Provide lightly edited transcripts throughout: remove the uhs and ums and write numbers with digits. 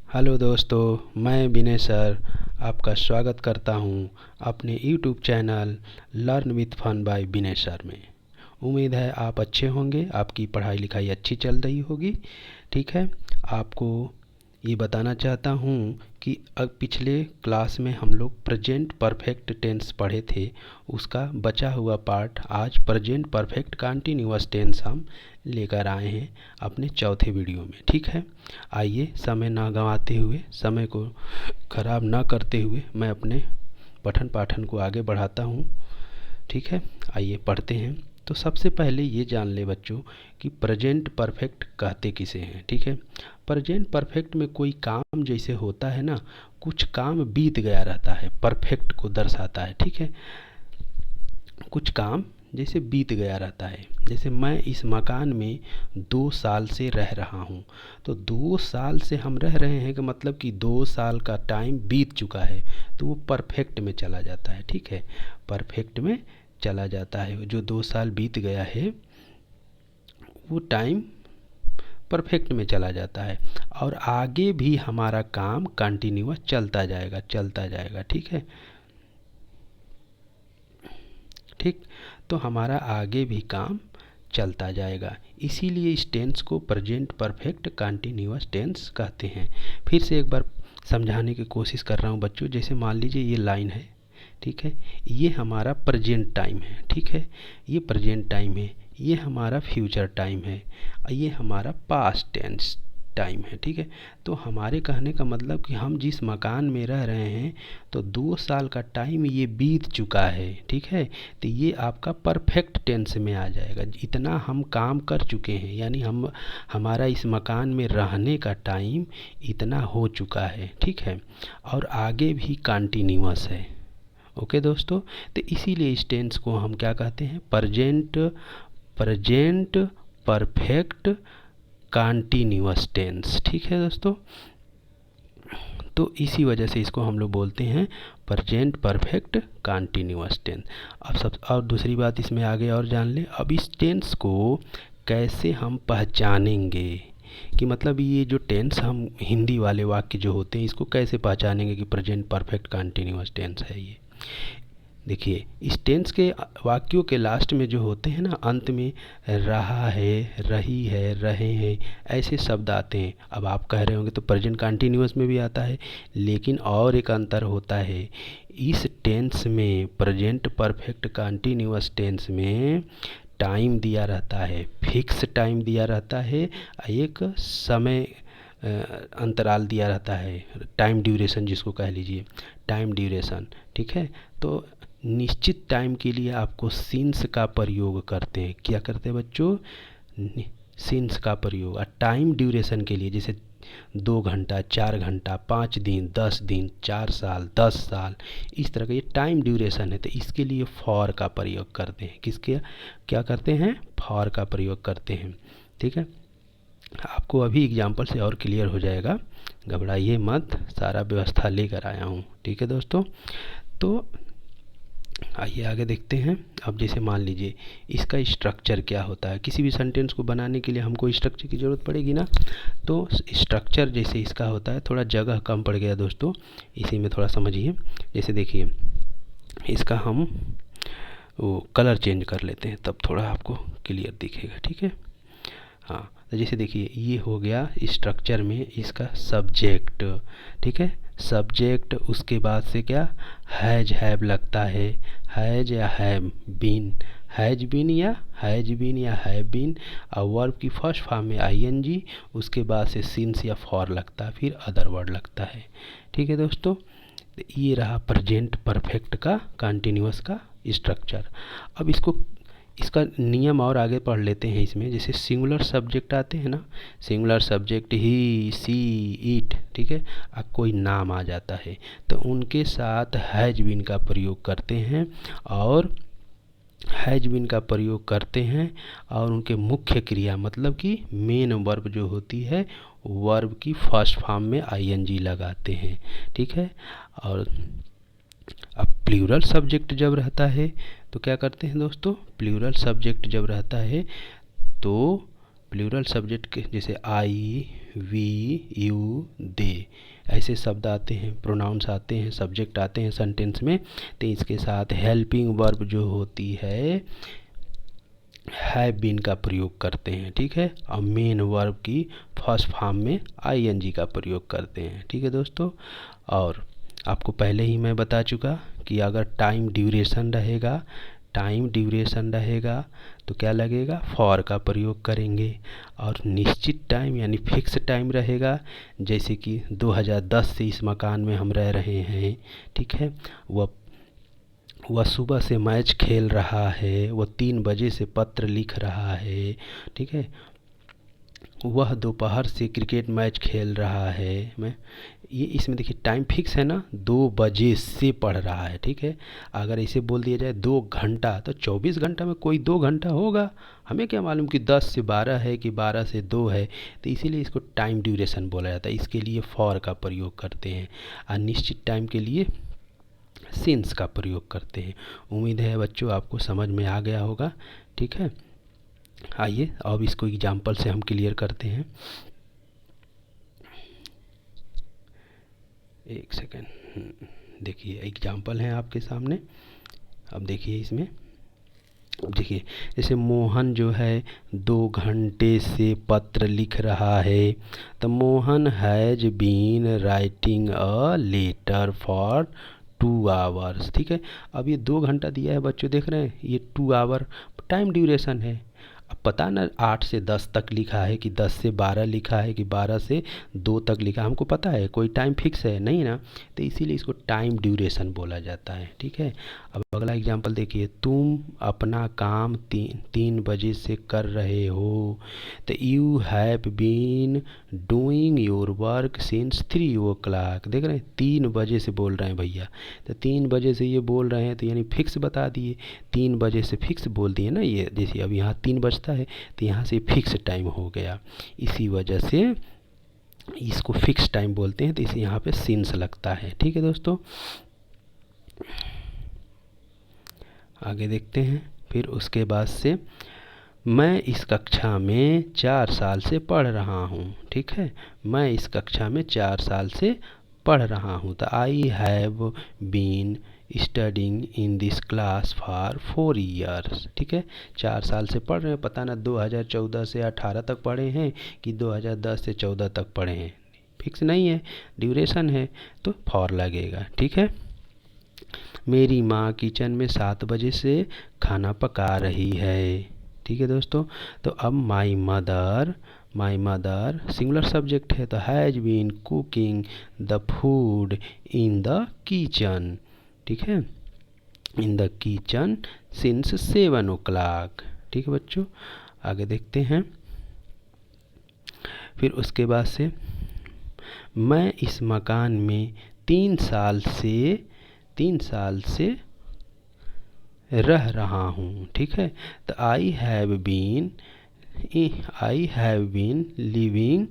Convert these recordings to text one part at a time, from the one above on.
Hello दोस्तों, मैं विनय sir आपका स्वागत करता हूं अपने YouTube channel learn with fun by Vinay sir में। उम्मीद है आप अच्छे होंगे, आपकी पढ़ाई लिखाई अच्छी चल रही होगी। ठीक है, आपको ये बताना चाहता हूँ कि अब पिछले क्लास में हम लोग प्रेजेंट परफेक्ट टेंस पढ़े थे, उसका बचा हुआ पार्ट आज प्रेजेंट परफेक्ट कंटिन्यूअस टेंस हम लेकर आए हैं अपने चौथे वीडियो में। ठीक है, आइए समय ना गंवाते हुए, समय को ख़राब ना करते हुए मैं अपने पठन पाठन को आगे बढ़ाता हूँ। ठीक है, आइए पढ़ते हैं। तो सबसे पहले ये जान ले बच्चों कि प्रेजेंट परफेक्ट कहते किसे हैं। ठीक है, प्रेजेंट परफेक्ट में कोई काम जैसे होता है ना, कुछ काम बीत गया रहता है, परफेक्ट को दर्शाता है। ठीक है, कुछ काम जैसे बीत गया रहता है। जैसे मैं इस मकान में 2 साल से रह रहा हूँ, तो 2 साल से हम रह रहे हैं कि मतलब कि 2 साल का टाइम बीत चुका है, तो वो परफेक्ट में चला जाता है। ठीक है, परफेक्ट में चला जाता है। जो 2 साल बीत गया है वो टाइम परफेक्ट में चला जाता है, और आगे भी हमारा काम कंटिन्यूअस चलता जाएगा चलता जाएगा। ठीक है, ठीक, तो हमारा आगे भी काम चलता जाएगा, इसीलिए इस टेंस को प्रेजेंट परफेक्ट कंटिन्यूअस टेंस कहते हैं। फिर से एक बार समझाने की कोशिश कर रहा हूँ बच्चों। जैसे मान लीजिए ये लाइन है, ठीक है, ये हमारा प्रेजेंट टाइम है। ठीक है, ये प्रेजेंट टाइम है, ये हमारा फ्यूचर टाइम है, ये हमारा पास्ट टेंस टाइम है। ठीक है, तो हमारे कहने का मतलब कि हम जिस मकान में रह रहे हैं तो 2 साल का टाइम ये बीत चुका है। ठीक है, तो ये आपका परफेक्ट टेंस में आ जाएगा। इतना हम काम कर चुके हैं, यानी हमारा इस मकान में रहने का टाइम इतना हो चुका है। ठीक है, और आगे भी कंटिन्यूअस है। ओके दोस्तों, तो इसीलिए इस टेंस को हम क्या कहते हैं, प्रेजेंट परफेक्ट कंटिन्यूअस टेंस। ठीक है दोस्तों, तो इसी वजह से इसको हम लोग बोलते हैं प्रेजेंट परफेक्ट कंटिन्यूअस टेंस। और दूसरी बात इसमें आगे और जान लें, अब इस टेंस को कैसे हम पहचानेंगे, कि मतलब ये जो टेंस हम हिंदी वाले वाक्य जो होते हैं इसको कैसे पहचानेंगे कि प्रेजेंट परफेक्ट कंटिन्यूअस टेंस है ये। देखिए, इस टेंस के वाक्यों के लास्ट में जो होते हैं ना, अंत में रहा है, रही है, रहे हैं, ऐसे शब्द आते हैं। अब आप कह रहे होंगे तो प्रेजेंट कंटिन्यूअस में भी आता है, लेकिन और एक अंतर होता है। इस टेंस में, प्रेजेंट परफेक्ट कंटिन्यूअस टेंस में टाइम दिया रहता है, फिक्स टाइम दिया रहता है, एक समय अंतराल दिया रहता है, टाइम ड्यूरेशन जिसको कह लीजिए, टाइम ड्यूरेशन। ठीक है, तो निश्चित टाइम के लिए आपको सिंस का प्रयोग करते हैं। क्या करते हैं बच्चों, सिंस का प्रयोग। और टाइम ड्यूरेशन के लिए जैसे 2 घंटा, 4 घंटा, 5 दिन, 10 दिन, 4 साल, 10 साल, इस तरह का ये टाइम ड्यूरेशन है, तो इसके लिए फॉर का प्रयोग करते हैं। किसके क्या करते हैं, फॉर का प्रयोग करते हैं। ठीक है, आपको अभी एग्जाम्पल से और क्लियर हो जाएगा, घबराइए मत, सारा व्यवस्था लेकर आया हूँ। ठीक है दोस्तों, तो आइए आगे देखते हैं। अब जैसे मान लीजिए इसका स्ट्रक्चर क्या होता है, किसी भी सेंटेंस को बनाने के लिए हमको स्ट्रक्चर की ज़रूरत पड़ेगी ना। तो स्ट्रक्चर जैसे इसका होता है, थोड़ा जगह कम पड़ गया दोस्तों, इसी में थोड़ा समझिए। जैसे देखिए, इसका हम वो कलर चेंज कर लेते हैं, तब थोड़ा आपको क्लियर दिखेगा। ठीक है, हाँ, तो जैसे देखिए ये हो गया स्ट्रक्चर में इसका सब्जेक्ट। ठीक है, सब्जेक्ट, उसके बाद से क्या, हैज हैव लगता है, हैज या हैव बीन, हैज बीन या हैव बीन, और वर्ब की फर्स्ट फॉर्म में आईएनजी, उसके बाद से सिंस या फॉर लगता है, फिर अदर वर्ड लगता है। ठीक है दोस्तों, तो ये रहा प्रेजेंट परफेक्ट का कंटिन्यूअस का स्ट्रक्चर। अब इसका नियम और आगे पढ़ लेते हैं। इसमें जैसे सिंगुलर सब्जेक्ट आते हैं ना, singular subject he, she, it, ठीक है, अब कोई नाम आ जाता है तो उनके साथ हैज बीन का प्रयोग करते हैं, और हैज बीन का प्रयोग करते हैं, और उनके मुख्य क्रिया मतलब कि मेन वर्ब जो होती है, वर्ब की फर्स्ट फॉर्म में आईएनजी लगाते हैं। ठीक है, और अब प्लूरल सब्जेक्ट जब रहता है तो क्या करते हैं दोस्तों, प्लूरल सब्जेक्ट जब रहता है तो प्लूरल सब्जेक्ट के जैसे आई, वी, यू, दे, ऐसे शब्द आते हैं, प्रोनाउंस आते हैं, सब्जेक्ट आते हैं सेंटेंस में, तो इसके साथ हेल्पिंग वर्ब जो होती है हैव बीन का प्रयोग करते हैं, ठीक है। और मेन वर्ब की फर्स्ट फॉर्म में आईएनजी का प्रयोग करते हैं, ठीक है दोस्तों। और आपको पहले ही मैं बता चुका कि अगर टाइम ड्यूरेशन रहेगा तो क्या लगेगा, फॉर का प्रयोग करेंगे। और निश्चित टाइम यानी फिक्स टाइम रहेगा, जैसे कि 2010 से इस मकान में हम रह रहे हैं, ठीक है। वह सुबह से मैच खेल रहा है, वह 3 बजे से पत्र लिख रहा है, ठीक है। वह दोपहर से क्रिकेट मैच खेल रहा है। मैं ये इसमें देखिए टाइम फिक्स है ना, 2 बजे से पढ़ रहा है, ठीक है। अगर इसे बोल दिया जाए 2 घंटा, तो 24 घंटा में कोई 2 घंटा होगा, हमें क्या मालूम कि 10 से 12 है कि 12 से 2 है। तो इसीलिए इसको टाइम ड्यूरेशन बोला जाता है। इसके लिए फॉर का प्रयोग करते हैं, अनिश्चित टाइम के लिए सिंस का प्रयोग करते हैं। उम्मीद है बच्चों आपको समझ में आ गया होगा, ठीक है। आइए अब इसको एग्जाम्पल से हम क्लियर करते हैं। एक सेकेंड, देखिए एग्जाम्पल है आपके सामने। अब देखिए इसमें, देखिए जैसे मोहन जो है 2 घंटे से पत्र लिख रहा है, तो Mohan has been writing a letter for 2 hours, ठीक है। अब ये 2 घंटा दिया है बच्चों, देख रहे हैं, ये 2 आवर टाइम ड्यूरेशन है। अब पता ना 8 से 10 तक लिखा है कि 10 से 12 लिखा है कि 12 से 2 तक लिखा, हमको पता है, कोई टाइम फिक्स है नहीं ना, तो इसीलिए इसको टाइम ड्यूरेशन बोला जाता है, ठीक है। अब अगला एग्जांपल देखिए, तुम अपना काम 3 बजे से कर रहे हो, तो you have been doing your work since 3 o'clock। देख रहे हैं 3 बजे से बोल रहे हैं भैया, तो 3 बजे से ये बोल रहे हैं, तो यानी फिक्स बता दिए, 3 बजे से फिक्स बोल दिए ना। ये जैसे अब यहाँ 3 बजता है, तो यहाँ से फिक्स टाइम हो गया, इसी वजह से इसको फिक्स टाइम बोलते हैं, तो इसे यहाँ पे सिंस लगता है, ठीक है दोस्तों। आगे देखते हैं। फिर उसके बाद से, मैं इस कक्षा में 4 साल से पढ़ रहा हूँ, ठीक है। मैं इस कक्षा में 4 साल से पढ़ रहा हूँ, तो I have been studying in this class for 4 years, ठीक है। 4 साल से पढ़ रहे हैं, पता ना 2014 से 18 तक पढ़े हैं कि 2010 से 14 तक पढ़े हैं, फिक्स नहीं है, ड्यूरेशन है, तो फॉर लगेगा, ठीक है। मेरी माँ किचन में 7 बजे से खाना पका रही है, ठीक है दोस्तों। तो अब माई मदर सिंगुलर सब्जेक्ट है, तो has been cooking the food in the kitchen, ठीक है, इन द किचन सिंस 7 o'clock, ठीक है बच्चों। आगे देखते हैं। फिर उसके बाद से, मैं इस मकान में 3 साल से रह रहा हूँ, ठीक है। तो आई हैव बीन लिविंग,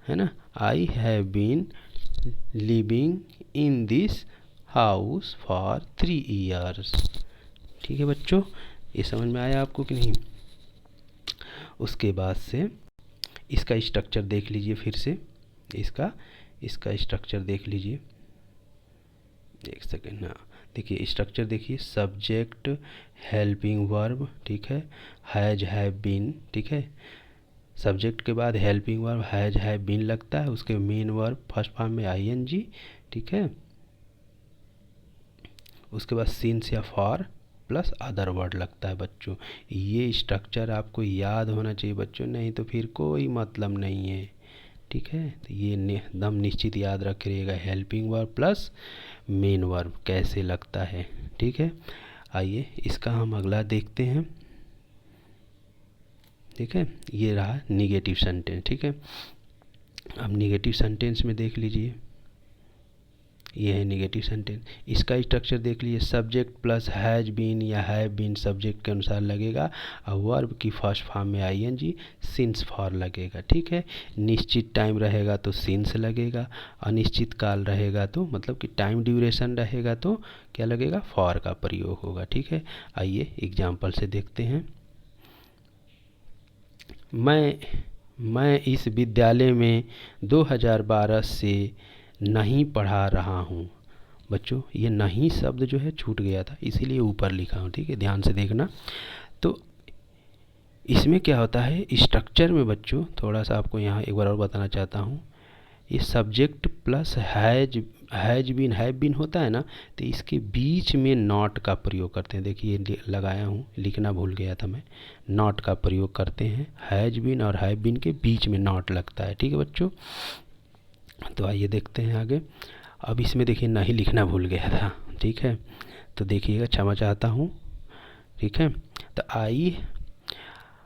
है ना, I have been living in this house for 3 years, ठीक है बच्चों। ये समझ में आया आपको कि नहीं। उसके बाद से इसका स्ट्रक्चर देख लीजिए, फिर से इसका स्ट्रक्चर देख लीजिए, एक सेकेंड। हाँ देखिए स्ट्रक्चर देखिए, सब्जेक्ट, हेल्पिंग वर्ब, ठीक है, हैज हैव बीन, ठीक है। सब्जेक्ट के बाद helping verb has have been लगता है, उसके मेन वर्ब फर्स्ट फॉर्म में आईएनजी, ठीक है। उसके बाद सिंस या फॉर प्लस अदर वर्ड लगता है बच्चों। ये स्ट्रक्चर आपको याद होना चाहिए बच्चों, नहीं तो फिर कोई मतलब नहीं है, ठीक है। तो ये एकदम निश्चित याद रखिएगा, helping verb plus main verb कैसे लगता है, ठीक है। आइए इसका हम अगला देखते हैं, ठीक है। ये रहा निगेटिव सेंटेंस, ठीक है। अब निगेटिव सेंटेंस में देख लीजिए, ये है निगेटिव सेंटेंस। इसका स्ट्रक्चर देख लीजिए, सब्जेक्ट प्लस हैज बीन या हैव बीन सब्जेक्ट के अनुसार लगेगा, और वर्ब की फर्स्ट फॉर्म में आईएनजी सिंस फॉर लगेगा, ठीक है। निश्चित टाइम रहेगा तो सिंस लगेगा, अनिश्चित काल रहेगा तो मतलब कि टाइम ड्यूरेशन रहेगा तो क्या लगेगा, फॉर का प्रयोग होगा, ठीक है। आइए एग्जाम्पल से देखते हैं। मैं इस विद्यालय में 2012 से नहीं पढ़ा रहा हूँ। बच्चों ये नहीं शब्द जो है छूट गया था, इसीलिए ऊपर लिखा हूँ, ठीक है, ध्यान से देखना। तो इसमें क्या होता है स्ट्रक्चर में बच्चों, थोड़ा सा आपको यहाँ एक बार और बताना चाहता हूँ, ये सब्जेक्ट प्लस हैज बीन होता है ना, तो इसके बीच में नॉट का प्रयोग करते हैं। देखिए लगाया हूँ, लिखना भूल गया था मैं, नॉट का प्रयोग करते हैं। हैज बीन और हैव बीन के बीच में नॉट लगता है, ठीक है बच्चों। तो आइए देखते हैं आगे। अब इसमें देखिए नहीं लिखना भूल गया था, ठीक है, तो देखिएगा, क्षमा चाहता हूँ, ठीक है। तो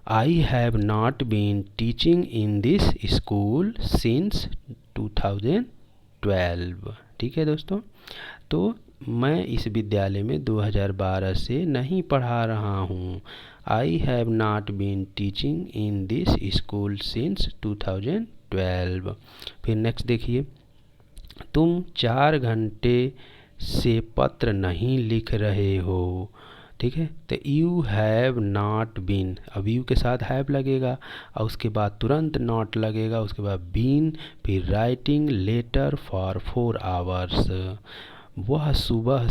I have not been teaching in this school since 2012, ठीक है दोस्तों। तो मैं इस विद्यालय में 2012 से नहीं पढ़ा रहा हूँ। I have not been teaching in this school since 2012। फिर नेक्स्ट देखिए, तुम 4 घंटे से पत्र नहीं लिख रहे हो, ठीक है। तो यू हैव नॉट बीन, अब यू के साथ हैव लगेगा और उसके बाद तुरंत नॉट लगेगा, उसके बाद बीन, फिर राइटिंग लेटर फॉर 4 आवर्स। वह सुबह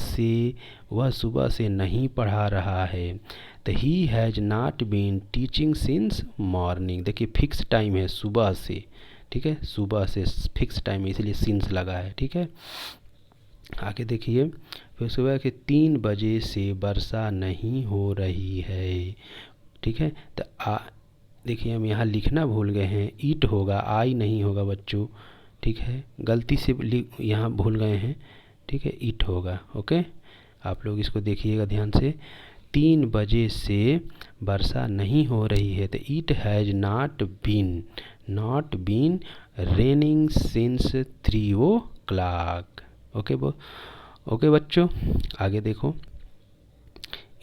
से नहीं पढ़ा रहा है। तो he has not been teaching since morning. देखिए फिक्स टाइम है सुबह से, ठीक है, सुबह से फिक्स टाइम है, इसलिए सिंस लगा है, ठीक है। आगे देखिए, फिर सुबह के 3 बजे से वर्षा नहीं हो रही है, ठीक है। तो देखिए हम यहाँ लिखना भूल गए हैं, ईट होगा, आई नहीं होगा बच्चों, ठीक है, गलती से यहाँ भूल गए हैं, ठीक है, ईट होगा, ओके। आप लोग इसको देखिएगा ध्यान से। 3 बजे से वर्षा नहीं हो रही है, तो it has not been raining since 3 o'clock, okay बच्चों। आगे देखो,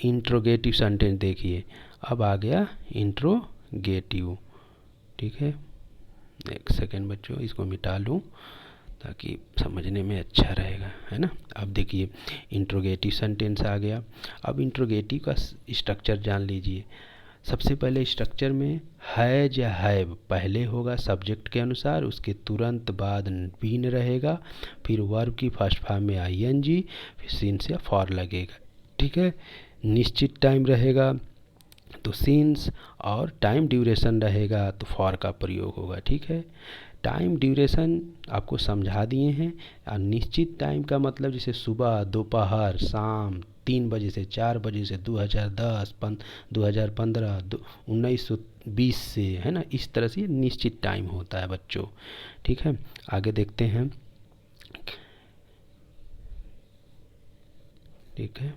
इंट्रोगेटिव सेंटेंस देखिए, अब आ गया इंट्रोगेटिव, ठीक है। एक सेकेंड बच्चों, इसको मिटा लूँ ताकि समझने में अच्छा रहेगा, है ना। अब देखिए इंट्रोगेटिव सेंटेंस आ गया। अब इंट्रोगेटिव का स्ट्रक्चर जान लीजिए। सबसे पहले स्ट्रक्चर में हैज या हैव पहले होगा सब्जेक्ट के अनुसार, उसके तुरंत बाद बीन रहेगा, फिर वर्ब की फर्स्ट फॉर्म में आईएनजी, फिर सिंस या फॉर लगेगा, ठीक है। निश्चित टाइम रहेगा तो सिंस, और टाइम ड्यूरेशन रहेगा तो फॉर का प्रयोग होगा, ठीक है। टाइम ड्यूरेशन आपको समझा दिए हैं। और निश्चित टाइम का मतलब जैसे सुबह, दोपहर, शाम, 3 बजे से 4 बजे से 2010, 2015, 1920 से, है ना, इस तरह से निश्चित टाइम होता है बच्चों, ठीक है। आगे देखते हैं, ठीक है,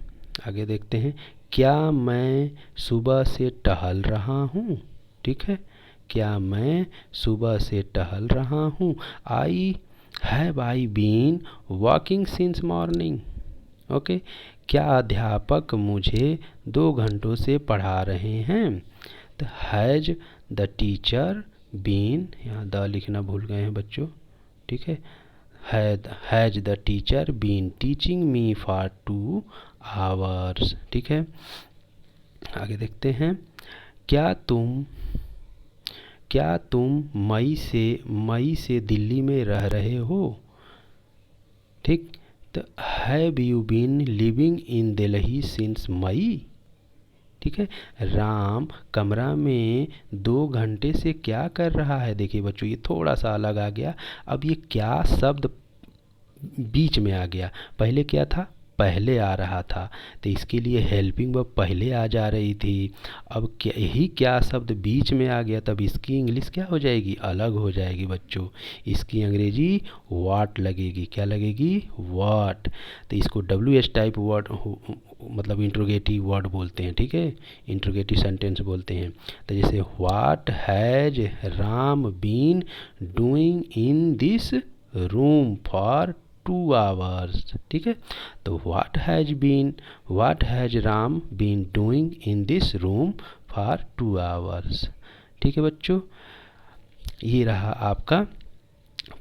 आगे देखते हैं, क्या मैं सुबह से टहल रहा हूँ, ठीक है, क्या मैं सुबह से टहल रहा हूँ। Have I been walking since morning, okay. क्या अध्यापक मुझे 2 घंटों से पढ़ा रहे हैं। तो हैज द टीचर बीन, यहाँ द लिखना भूल गए हैं बच्चों, ठीक है। Has the teacher been teaching me for 2 hours, ठीक है। आगे देखते हैं, क्या तुम मई से दिल्ली में रह रहे हो, ठीक। तो have you been living in Delhi since May, ठीक है। राम कमरा में 2 घंटे से क्या कर रहा है। देखिए बच्चों ये थोड़ा सा अलग आ गया। अब ये क्या शब्द बीच में आ गया, पहले क्या था, पहले आ रहा था, तो इसके लिए हेल्पिंग वर्ब पहले आ जा रही थी। अब क्या शब्द बीच में आ गया, तब इसकी इंग्लिश क्या हो जाएगी, अलग हो जाएगी बच्चों। इसकी अंग्रेजी व्हाट लगेगी, क्या लगेगी, व्हाट। तो इसको WH टाइप वर्ड मतलब इंट्रोगेटिव वर्ड बोलते हैं, ठीक है, इंट्रोगेटिव सेंटेंस बोलते हैं। तो जैसे what has Ram been doing in this room for 2 hours, ठीक है। तो what has Ram been doing in this room for 2 hours, ठीक है बच्चों। ये रहा आपका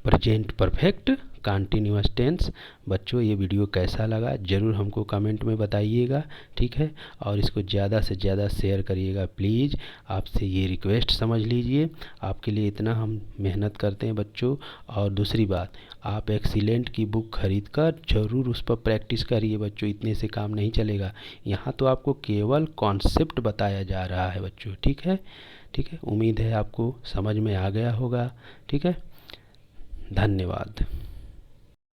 प्रेजेंट परफेक्ट कॉन्टिन्यूअस टेंस। बच्चों ये वीडियो कैसा लगा ज़रूर हमको कमेंट में बताइएगा, ठीक है। और इसको ज़्यादा से ज़्यादा शेयर करिएगा प्लीज़, आपसे ये रिक्वेस्ट समझ लीजिए। आपके लिए इतना हम मेहनत करते हैं बच्चों। और दूसरी बात, आप एक्सीलेंट की बुक खरीद कर ज़रूर उस पर प्रैक्टिस करिए बच्चों, इतने से काम नहीं चलेगा। यहाँ तो आपको केवल कॉन्सेप्ट बताया जा रहा है बच्चों, ठीक है। ठीक है, उम्मीद है आपको समझ में आ गया होगा, ठीक है। धन्यवाद।